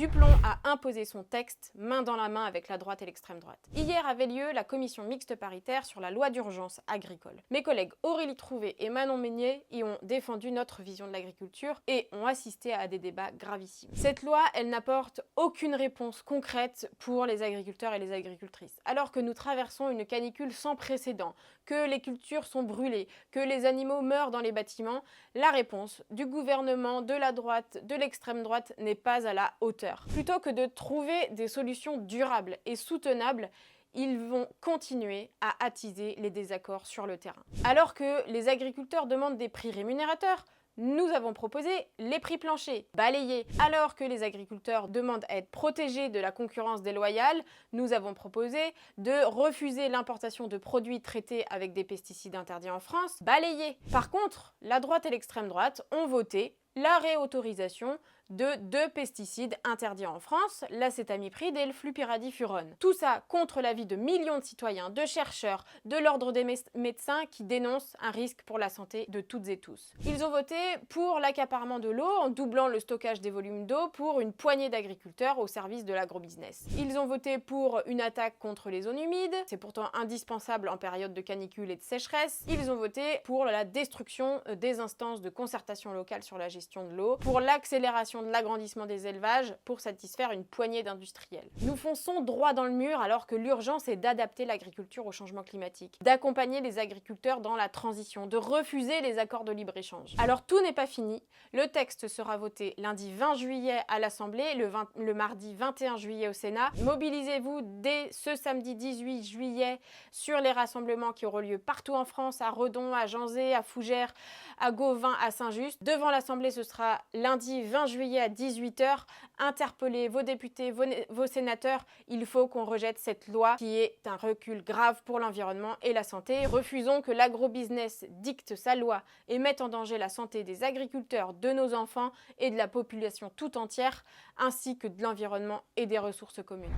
Duplon a imposé son texte main dans la main avec la droite et l'extrême droite. Hier avait lieu la commission mixte paritaire sur la loi d'urgence agricole. Mes collègues Aurélie Trouvé et Manon Meunier y ont défendu notre vision de l'agriculture et ont assisté à des débats gravissimes. Cette loi, elle n'apporte aucune réponse concrète pour les agriculteurs et les agricultrices. Alors que nous traversons une canicule sans précédent, que les cultures sont brûlées, que les animaux meurent dans les bâtiments, la réponse du gouvernement, de la droite, de l'extrême droite n'est pas à la hauteur. Plutôt que de trouver des solutions durables et soutenables, ils vont continuer à attiser les désaccords sur le terrain. Alors que les agriculteurs demandent des prix rémunérateurs, nous avons proposé les prix planchers, balayés. Alors que les agriculteurs demandent à être protégés de la concurrence déloyale, nous avons proposé de refuser l'importation de produits traités avec des pesticides interdits en France, balayés. Par contre, la droite et l'extrême droite ont voté la réautorisation de 2 pesticides interdits en France, l'acétamipride et le flupyradifurone. Tout ça contre l'avis de millions de citoyens, de chercheurs, de l'ordre des médecins qui dénoncent un risque pour la santé de toutes et tous. Ils ont voté pour l'accaparement de l'eau en doublant le stockage des volumes d'eau pour une poignée d'agriculteurs au service de l'agrobusiness. Ils ont voté pour une attaque contre les zones humides, c'est pourtant indispensable en période de canicule et de sécheresse. Ils ont voté pour la destruction des instances de concertation locale sur la gestion de l'eau, pour l'accélération de l'agrandissement des élevages pour satisfaire une poignée d'industriels. Nous fonçons droit dans le mur alors que l'urgence est d'adapter l'agriculture au changement climatique, d'accompagner les agriculteurs dans la transition, de refuser les accords de libre-échange. Alors tout n'est pas fini, le texte sera voté lundi 20 juillet à l'Assemblée, le mardi 21 juillet au Sénat. Mobilisez-vous dès ce samedi 18 juillet sur les rassemblements qui auront lieu partout en France, à Redon, à Janzé, à Fougères, à Gauvin, à Saint-Just. Devant l'Assemblée, ce sera lundi 20 juillet à 18 h. Interpellez vos députés, vos sénateurs. Il faut qu'on rejette cette loi qui est un recul grave pour l'environnement et la santé. Refusons que l'agrobusiness dicte sa loi et mette en danger la santé des agriculteurs, de nos enfants et de la population tout entière, ainsi que de l'environnement et des ressources communes.